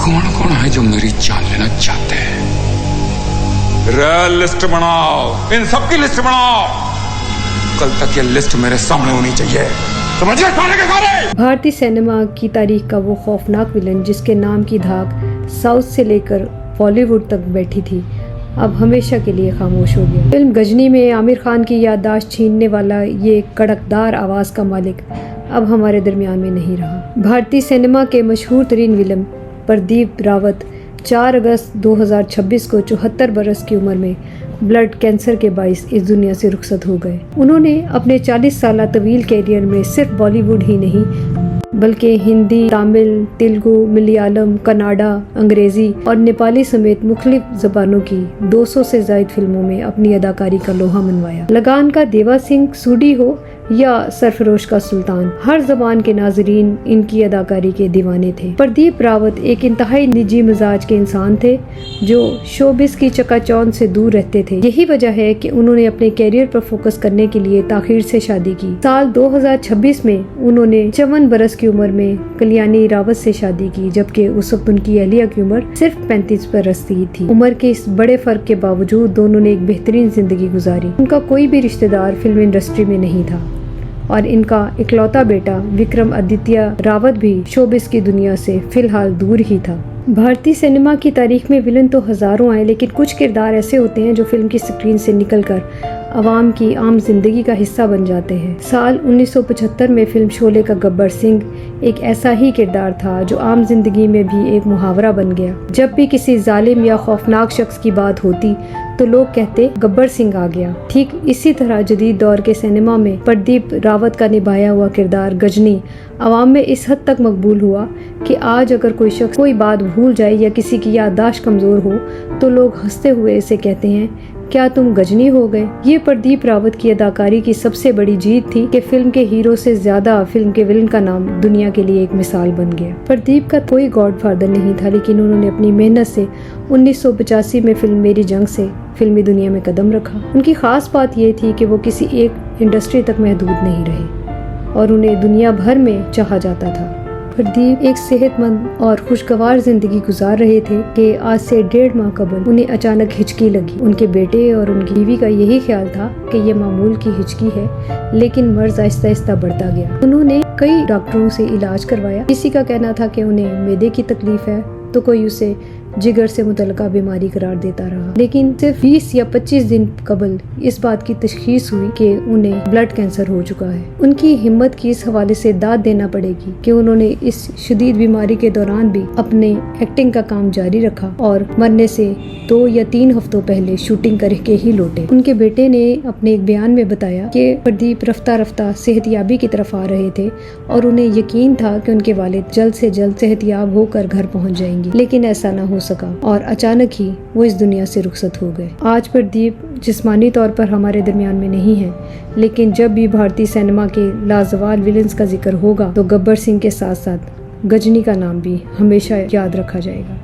कौन कौन है जो मेरी जान लेना चाहते हैं? लिस्ट बनाओ, इन सबकी लिस्ट बनाओ। कल तक ये लिस्ट मेरे सामने होनी चाहिए, समझे सारे के सारे। भारतीय सिनेमा की तारीख का वो खौफनाक विलन जिसके नाम की धाक साउथ से लेकर बॉलीवुड तक बैठी थी, अब हमेशा के लिए खामोश हो गया। फिल्म गजनी में आमिर खान की याददाश्त छीनने वाला ये कड़कदार आवाज का मालिक अब हमारे दरमियान में नहीं रहा। भारतीय सिनेमा के मशहूर तरीन विलन प्रदीप रावत 4 अगस्त 2026 को 74 बरस की उम्र में ब्लड कैंसर के बाइस इस दुनिया से रुखसत हो गए। उन्होंने अपने 40 साल तवील कैरियर में सिर्फ बॉलीवुड ही नहीं बल्कि हिंदी, तमिल, तेलुगु, मलयालम, कन्नड़ा, अंग्रेजी और नेपाली समेत मुख्तलिफ ज़बानों की 200 से ज़ायद फिल्मों में अपनी अदाकारी का लोहा मनवाया। लगान का देवा सिंह सूडी हो या सरफरोश का सुल्तान, हर ज़बान के नाजरीन इनकी अदाकारी के दीवाने थे। प्रदीप रावत एक इंतहाई निजी मिजाज के इंसान थे जो शोबिस की चकाचौंध से दूर रहते थे। यही वजह है कि उन्होंने अपने कैरियर पर फोकस करने के लिए ताखीर से शादी की। साल 2026 में उन्होंने 54 बरस की उम्र में कल्याणी रावत से शादी की, जबकि उस वक्त उनकी अहलिया की उम्र सिर्फ 35 बरस की थी। उम्र के इस बड़े फर्क के बावजूद दोनों ने एक बेहतरीन जिंदगी गुजारी। उनका कोई भी रिश्तेदार फिल्म इंडस्ट्री में नहीं था और इनका इकलौता बेटा विक्रम आदित्य रावत भी शोबिस की दुनिया से फिलहाल दूर ही था। भारतीय सिनेमा की तारीख में विलन तो हजारों आए, लेकिन कुछ किरदार ऐसे होते हैं जो फिल्म की स्क्रीन से निकलकर आवाम की आम जिंदगी का हिस्सा बन जाते हैं। साल 1975 में फिल्म शोले का गब्बर सिंह एक ऐसा ही किरदार था जो आम जिंदगी में भी एक मुहावरा बन गया। जब भी किसी जालिम या खौफनाक शख्स की बात होती तो लोग कहते गब्बर सिंह आ गया। ठीक इसी तरह जदीद दौर के सिनेमा में प्रदीप रावत का निभाया हुआ किरदार गजनी आवाम में इस हद तक मकबूल हुआ कि आज अगर कोई शख्स कोई बात भूल जाए या किसी की याददाश्त कमजोर हो तो लोग हंसते हुए इसे कहते हैं, क्या तुम गजनी हो गए। ये प्रदीप रावत की अदाकारी की सबसे बड़ी जीत थी कि फिल्म के हीरो से ज्यादा फिल्म के विलन का नाम दुनिया के लिए एक मिसाल बन गया। प्रदीप का कोई गॉडफादर नहीं था, लेकिन उन्होंने अपनी मेहनत से 1985 में फिल्म मेरी जंग से फिल्मी दुनिया में कदम रखा। उनकी खास बात ये थी कि वो किसी एक इंडस्ट्री तक महदूद नहीं रहे और उन्हें दुनिया भर में चाहा जाता था। प्रदीप एक सेहतमंद और खुशगवार जिंदगी गुजार रहे थे कि आज से 1.5 माह कबल उन्हें अचानक हिचकी लगी। उनके बेटे और उनकी बीवी का यही ख्याल था कि ये मामूल की हिचकी है, लेकिन मर्ज आहिस्ता आहिस्ता बढ़ता गया। उन्होंने कई डॉक्टरों से इलाज करवाया। किसी का कहना था कि उन्हें मैदे की तकलीफ है तो कोई उसे जिगर से मुतल्लिका बीमारी करार देता रहा, लेकिन सिर्फ 20 या 25 दिन कबल इस बात की तशखीस हुई कि उन्हें ब्लड कैंसर हो चुका है। उनकी हिम्मत की इस हवाले से दाद देना पड़ेगी कि उन्होंने इस शदीद बीमारी के दौरान भी अपने एक्टिंग का काम जारी रखा और मरने से 2 या 3 हफ्तों पहले शूटिंग करके ही लौटे। उनके बेटे ने अपने एक बयान में बताया कि प्रदीप रफ्ता रफ्ता सेहतयाबी की तरफ आ रहे थे और उन्हें यकीन था कि उनके वालिद जल्द से जल्द सेहतयाब होकर घर पहुंच जाएंगे, लेकिन ऐसा न हो सका और अचानक ही वो इस दुनिया से रुखसत हो गए। आज प्रदीप जिस्मानी तौर पर हमारे दरमियान में नहीं है, लेकिन जब भी भारतीय सिनेमा के लाजवाब विलन्स का जिक्र होगा तो गब्बर सिंह के साथ साथ गजनी का नाम भी हमेशा याद रखा जाएगा।